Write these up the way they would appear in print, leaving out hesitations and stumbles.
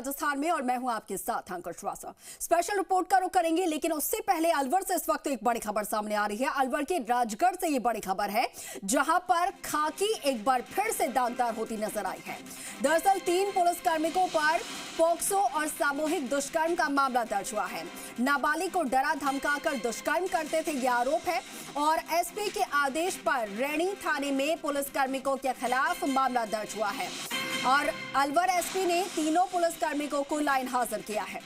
राजस्थान में और मैं हूं आपके साथ अंकुश श्रीवास्तव। स्पेशल रिपोर्ट का रुख करेंगे, लेकिन उससे पहले अलवर से इस वक्त एक बड़ी खबर सामने आ रही है। अलवर के राजगढ़ से ये बड़ी खबर है, जहां पर खाकी एक बार फिर से दागदार होती नजर आई है। दरअसल 3 पुलिस कार्मिकों पर पोक्सो और सामूहिक दुष्कर्म का मामला दर्ज हुआ है। नाबालिग को डरा धमकाकर दुष्कर्म करते थे, यह आरोप है और एसपी के आदेश पर रैणी थाने में पुलिस कार्मिकों के खिलाफ मामला दर्ज हुआ है और अलवर एसपी ने तीनों पुलिस कार्मिकों को लाइन हाजिर किया है।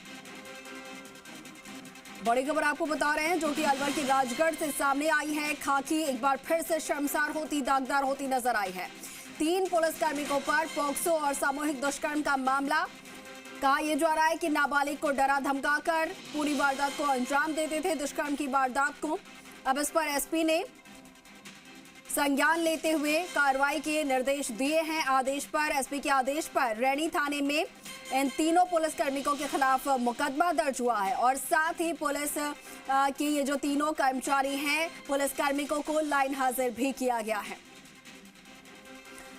बड़ी खबर आपको बता रहे हैं जो कि अलवर के राजगढ़ से सामने आई है। खाकी एक बार फिर से शर्मसार होती, दागदार होती नजर आई है। 3 पुलिस कार्मिकों पर पोक्सो और सामूहिक दुष्कर्म का मामला। कहा यह जा रहा है कि नाबालिग को डरा धमकाकर पूरी वारदात को अंजाम देते थे, दुष्कर्म की वारदात को। अब इस पर एसपी ने संज्ञान लेते हुए कार्रवाई के निर्देश दिए हैं। आदेश पर, एसपी के आदेश पर रैणी थाने में इन तीनों पुलिस कार्मिकों के खिलाफ मुकदमा दर्ज हुआ है और साथ ही पुलिस की ये जो तीनों कर्मचारी हैं, पुलिस कार्मिकों को लाइन हाजिर भी किया गया है।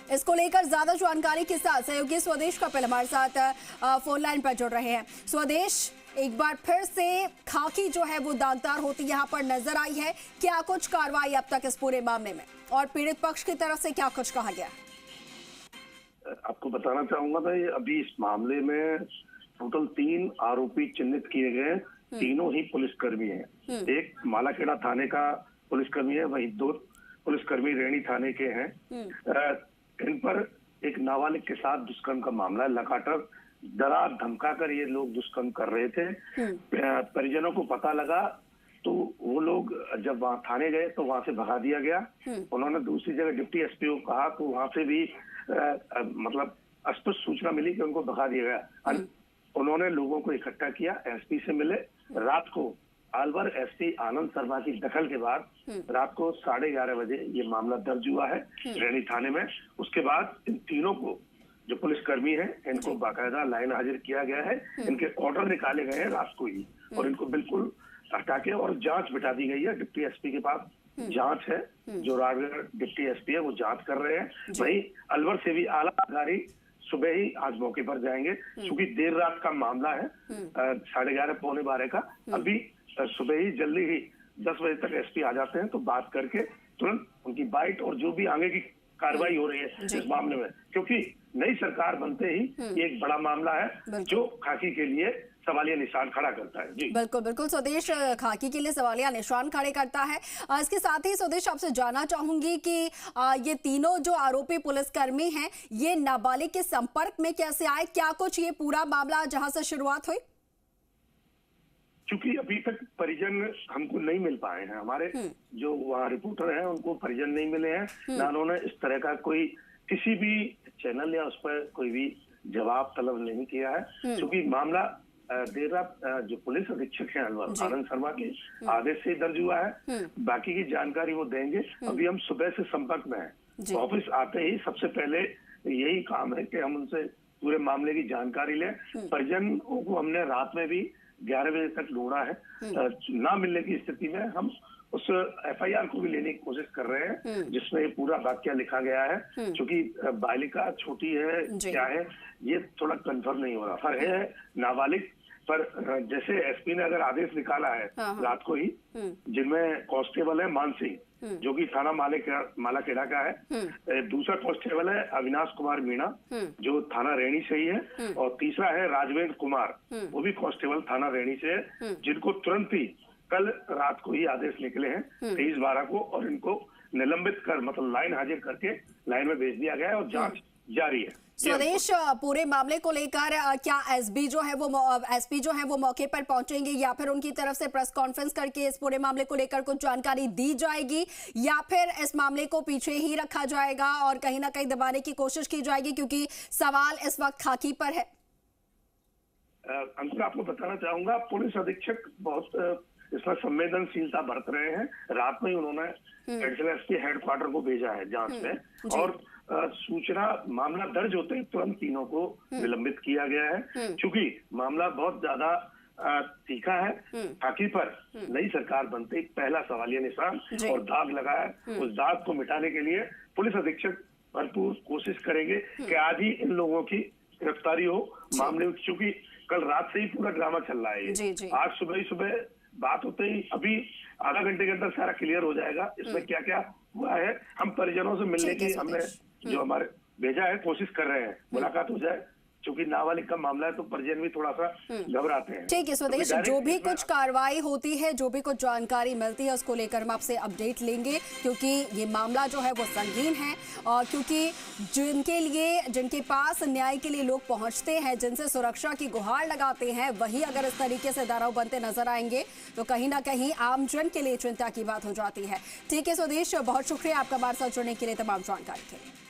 इसको लेकर ज्यादा जानकारी के साथ सहयोगी स्वदेश कपिल हमारे साथ फोन लाइन पर जुड़ रहे हैं। स्वदेश, एक बार फिर से खाकी जो है वो दागदार होती यहाँ पर नजर आई है। क्या कुछ कार्रवाई अब तक इस पूरे मामले में और पीड़ित पक्ष की तरफ से क्या कुछ कहा गया? आपको बताना चाहूंगा भाई, अभी इस मामले में टोटल 3 आरोपी चिन्हित किए गए। तीनों ही पुलिसकर्मी हैं। एक मालाखेड़ा थाने का पुलिसकर्मी है, वही 2 पुलिसकर्मी रैणी थाने के हैं। इन पर एक नाबालिग के साथ दुष्कर्म का मामला है। लगातार डरा धमकाकर ये लोग दुष्कर्म कर रहे थे। परिजनों को पता लगा तो वो लोग जब वहां थाने गए तो वहां से भगा दिया गया। उन्होंने दूसरी जगह डिप्टी एसपी को कहा तो वहां से भी मतलब स्पष्ट सूचना मिली कि उनको भगा दिया गया। उन्होंने लोगों को इकट्ठा किया, एसपी से मिले। रात को अलवर एसपी आनंद शर्मा की दखल के बाद रात को 11:30 बजे ये मामला दर्ज हुआ है रैणी थाने में। उसके बाद इन तीनों को जो पुलिसकर्मी हैं, इनको बाकायदा लाइन हाजिर किया गया है। इनके ऑर्डर निकाले गए हैं रात को ही और इनको बिल्कुल हटा के और जांच बिठा दी गई है। डिप्टी एसपी के पास जांच है, जो राजगढ़ डिप्टी एसपी है वो जांच कर रहे हैं। वहीं अलवर से भी आला अधिकारी सुबह ही आज मौके पर जाएंगे, क्योंकि देर रात का मामला है, 11:30 पौने 12 का। अभी सुबह ही जल्दी ही 10 बजे तक एसपी आ जाते हैं तो बात करके तुरंत उनकी बाइट और जो भी आगे की कार्रवाई हो रही है इस मामले में, क्योंकि नई सरकार बनते ही ये एक बड़ा मामला है जो खाकी के लिए सवालिया निशान खड़ा करता है। जी बिल्कुल बिल्कुल स्वदेश, खाकी के लिए सवालिया निशान खड़े करता है। इसके साथ ही स्वदेश, आपसे जानना चाहूंगी कि ये तीनों जो आरोपी पुलिसकर्मी हैं, ये नाबालिग के संपर्क में कैसे आए? क्या कुछ ये पूरा मामला जहां से शुरुआत हुई? क्योंकि अभी तक परिजन हमको नहीं मिल पाए हैं। हमारे जो वहाँ रिपोर्टर हैं उनको परिजन नहीं मिले हैं, ना उन्होंने इस तरह का कोई किसी भी चैनल या उस पर कोई भी जवाब तलब नहीं किया है। क्योंकि मामला देर रात जो पुलिस अधीक्षक हैं अलवर आनंद शर्मा के आदेश से दर्ज हुआ है। बाकी की जानकारी वो देंगे। अभी हम सुबह से संपर्क में हैं। ऑफिस आते ही सबसे पहले यही काम है कि हम उनसे पूरे मामले की जानकारी लें। परिजनों को हमने रात में भी 11 बजे तक ढूंढा है। ना मिलने की स्थिति में हम उस एफआईआर को भी लेने की कोशिश कर रहे हैं, जिसमें ये पूरा वाक्य लिखा गया है। क्योंकि बालिका छोटी है क्या है ये थोड़ा कंफर्म नहीं हो रहा। पर है नाबालिग पर जैसे एसपी ने अगर आदेश निकाला है रात को ही, जिनमें कांस्टेबल है मान सिंह जो कि थाना मालाखेड़ा का है, दूसरा कांस्टेबल है अविनाश कुमार मीणा जो थाना रैणी से ही है, और तीसरा है राजवेंद्र कुमार वो भी कांस्टेबल थाना रैणी से है, जिनको तुरंत ही कल रात को ही आदेश निकले हैं 23/12 को, और इनको निलंबित कर मतलब लाइन हाजिर करके लाइन में भेज दिया गया है और जांच जारी है। स्वदेश, पूरे मामले को लेकर क्या एसपी जो है वो मौके पर पहुंचेंगे या फिर उनकी तरफ से प्रेस कॉन्फ्रेंस करके इस पूरे मामले को लेकर कुछ जानकारी दी जाएगी, या फिर इस मामले को पीछे ही रखा जाएगा और कहीं ना कहीं दबाने की कोशिश की जाएगी, क्योंकि सवाल इस वक्त खाकी पर है? अंकुर, आपको बताना चाहूंगा पुलिस अधीक्षक बहुत इसमें संवेदनशीलता बरत रहे हैं। रात में ही उन्होंने एडिशनल एसपी हेडक्वार्टर को भेजा है जांच में, और सूचना मामला दर्ज होते ही तुरंत तीनों को निलंबित किया गया है। क्योंकि मामला बहुत ज्यादा तीखा है। खाकी पर नई सरकार बनते ही पहला सवालिया निशान और दाग लगा है। उस दाग को मिटाने के लिए पुलिस अधीक्षक भरपूर कोशिश करेंगे कि आज ही इन लोगों की गिरफ्तारी हो मामले में, क्योंकि कल रात से ही पूरा ड्रामा चल रहा है ये। जी जी। आज सुबह ही सुबह बात होते ही अभी आधा घंटे के अंदर सारा क्लियर हो जाएगा इसमें क्या क्या हुआ है। हम परिजनों से मिलने की हमने जो हमारे भेजा है, कोशिश कर रहे हैं मुलाकात हो जाए, क्योंकि नाबालिग का मामला है तो परिजन भी थोड़ा सा घबराते हैं। ठीक है स्वदेश, जो भी कुछ कार्रवाई होती है, जो भी कुछ जानकारी मिलती है, उसको लेकर हम आपसे अपडेट लेंगे, क्योंकि ये मामला जो है वो संगीन है। और क्योंकि जिनके पास न्याय के लिए लोग पहुंचते हैं, जिनसे सुरक्षा की गुहार लगाते हैं, वही अगर इस तरीके से दाराव बनते नजर आएंगे तो कहीं ना कहीं आमजन के लिए चिंता की बात हो जाती है। ठीक है स्वदेश, बहुत शुक्रिया आपका हमारे साथ जुड़ने के लिए, तमाम जानकारी के लिए।